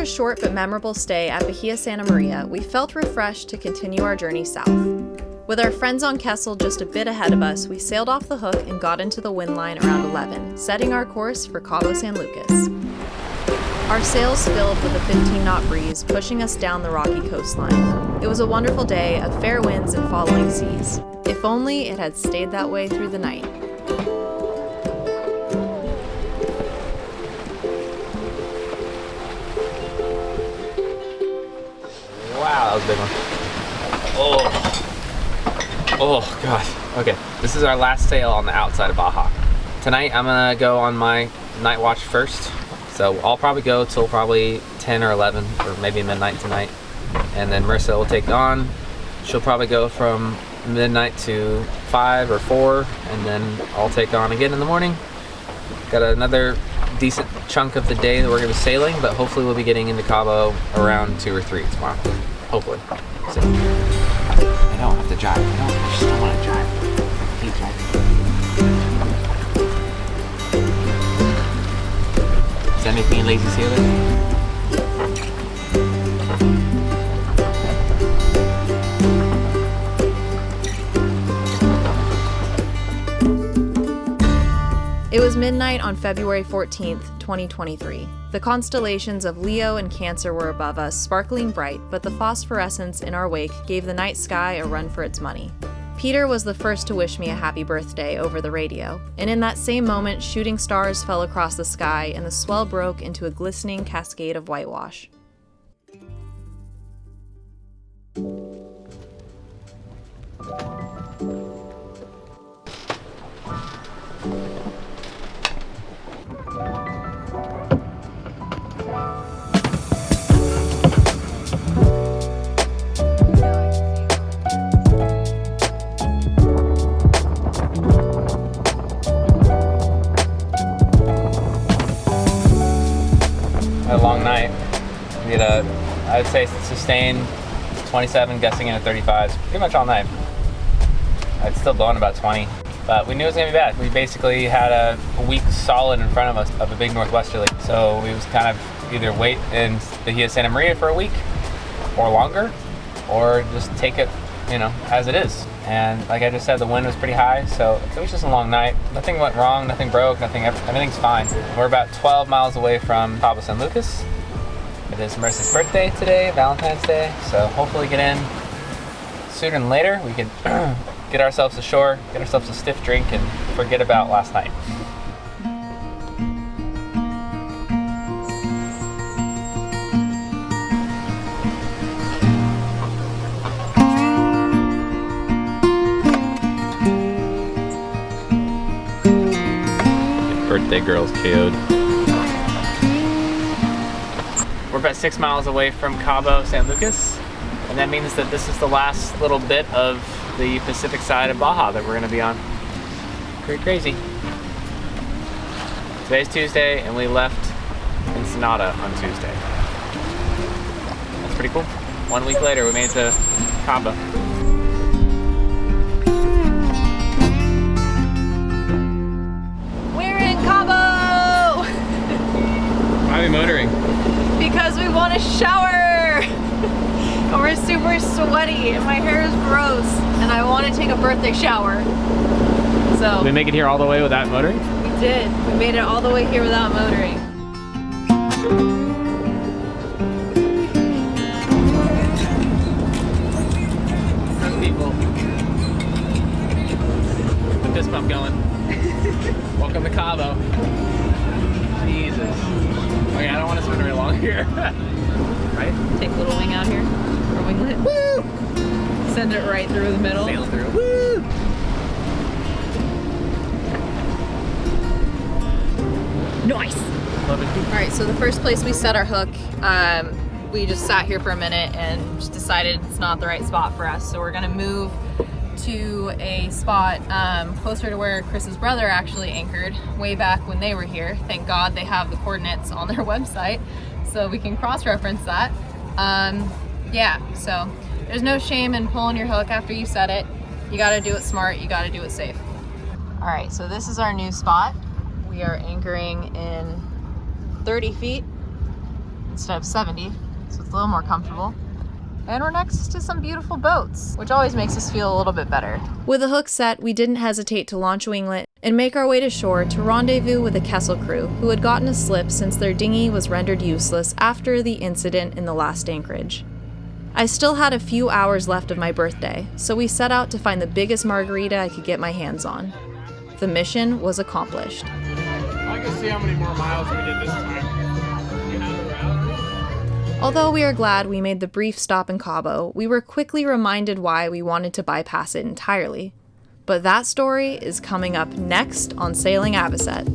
a short but memorable stay at Bahia Santa Maria, we felt refreshed to continue our journey south. With our friends on Kessel just a bit ahead of us, we sailed off the hook and got into the wind line around 11, setting our course for Cabo San Lucas. Our sails filled with a 15-knot breeze, pushing us down the rocky coastline. It was a wonderful day of fair winds and following seas. If only it had stayed that way through the night. Wow, that was a big one. Oh gosh. Okay, this is our last sail on the outside of Baja. Tonight I'm gonna go on my night watch first. So I'll probably go till probably 10 or 11 or maybe midnight tonight. And then Marissa will take on. She'll probably go from midnight to 5 or 4, and then I'll take on again in the morning. Got another decent chunk of the day that we're gonna be sailing, but hopefully we'll be getting into Cabo around 2 or 3 tomorrow. Hopefully. So, I don't have to drive. I just don't want to drive. I hate driving. Does that make me a lazy sailor? It was midnight on February 14th, 2023. The constellations of Leo and Cancer were above us, sparkling bright, but the phosphorescence in our wake gave the night sky a run for its money. Peter was the first to wish me a happy birthday over the radio, and in that same moment, shooting stars fell across the sky and the swell broke into a glistening cascade of whitewash. a long night. We had I'd say sustained 27, guessing in at 35s, pretty much all night. It's still blowing about 20, but we knew it was gonna be bad. We basically had a week solid in front of us of a big northwesterly. So we was kind of either wait in Bahia Santa Maria for a week or longer, or just take it, as it is. And like I just said, the wind was pretty high, so it was just a long night. Nothing went wrong, nothing broke, everything's fine. We're about 12 miles away from Cabo San Lucas. It is Marissa's birthday today, Valentine's Day, so hopefully get in sooner than later. We can get ourselves ashore, get ourselves a stiff drink, and forget about last night. Birthday girls KO'd. We're about 6 miles away from Cabo San Lucas, and that means that this is the last little bit of the Pacific side of Baja that we're going to be on. Pretty crazy. Today's Tuesday, and we left Ensenada on Tuesday. That's pretty cool. 1 week later, we made it to Cabo. Why are we motoring? Because we want a shower! And we're super sweaty and my hair is gross and I want to take a birthday shower. So Did we make it here all the way without motoring? We did. We made it all the way here without motoring. Those people. The fist bump going. Welcome to Cabo. Jesus. Okay, I don't want to swim very long here. Right? Take a little wing out here. Or winglet. Woo! Send it right through the middle. Sail through. Woo! Nice! Love it. Alright, so the first place we set our hook, we just sat here for a minute and just decided it's not the right spot for us. So we're gonna move to a spot closer to where Chris's brother actually anchored way back when they were here. Thank God they have the coordinates on their website so we can cross-reference that. Yeah, so there's no shame in pulling your hook after you set it. You gotta do it smart, you gotta do it safe. All right, so this is our new spot. We are anchoring in 30 feet instead of 70, so it's a little more comfortable. And we're next to some beautiful boats, which always makes us feel a little bit better. With the hook set, we didn't hesitate to launch winglet and make our way to shore to rendezvous with the Kessel crew, who had gotten a slip since their dinghy was rendered useless after the incident in the last anchorage. I still had a few hours left of my birthday, so we set out to find the biggest margarita I could get my hands on. The mission was accomplished. I can see how many more miles we did this time. Although we are glad we made the brief stop in Cabo, we were quickly reminded why we wanted to bypass it entirely. But that story is coming up next on Sailing Avocet.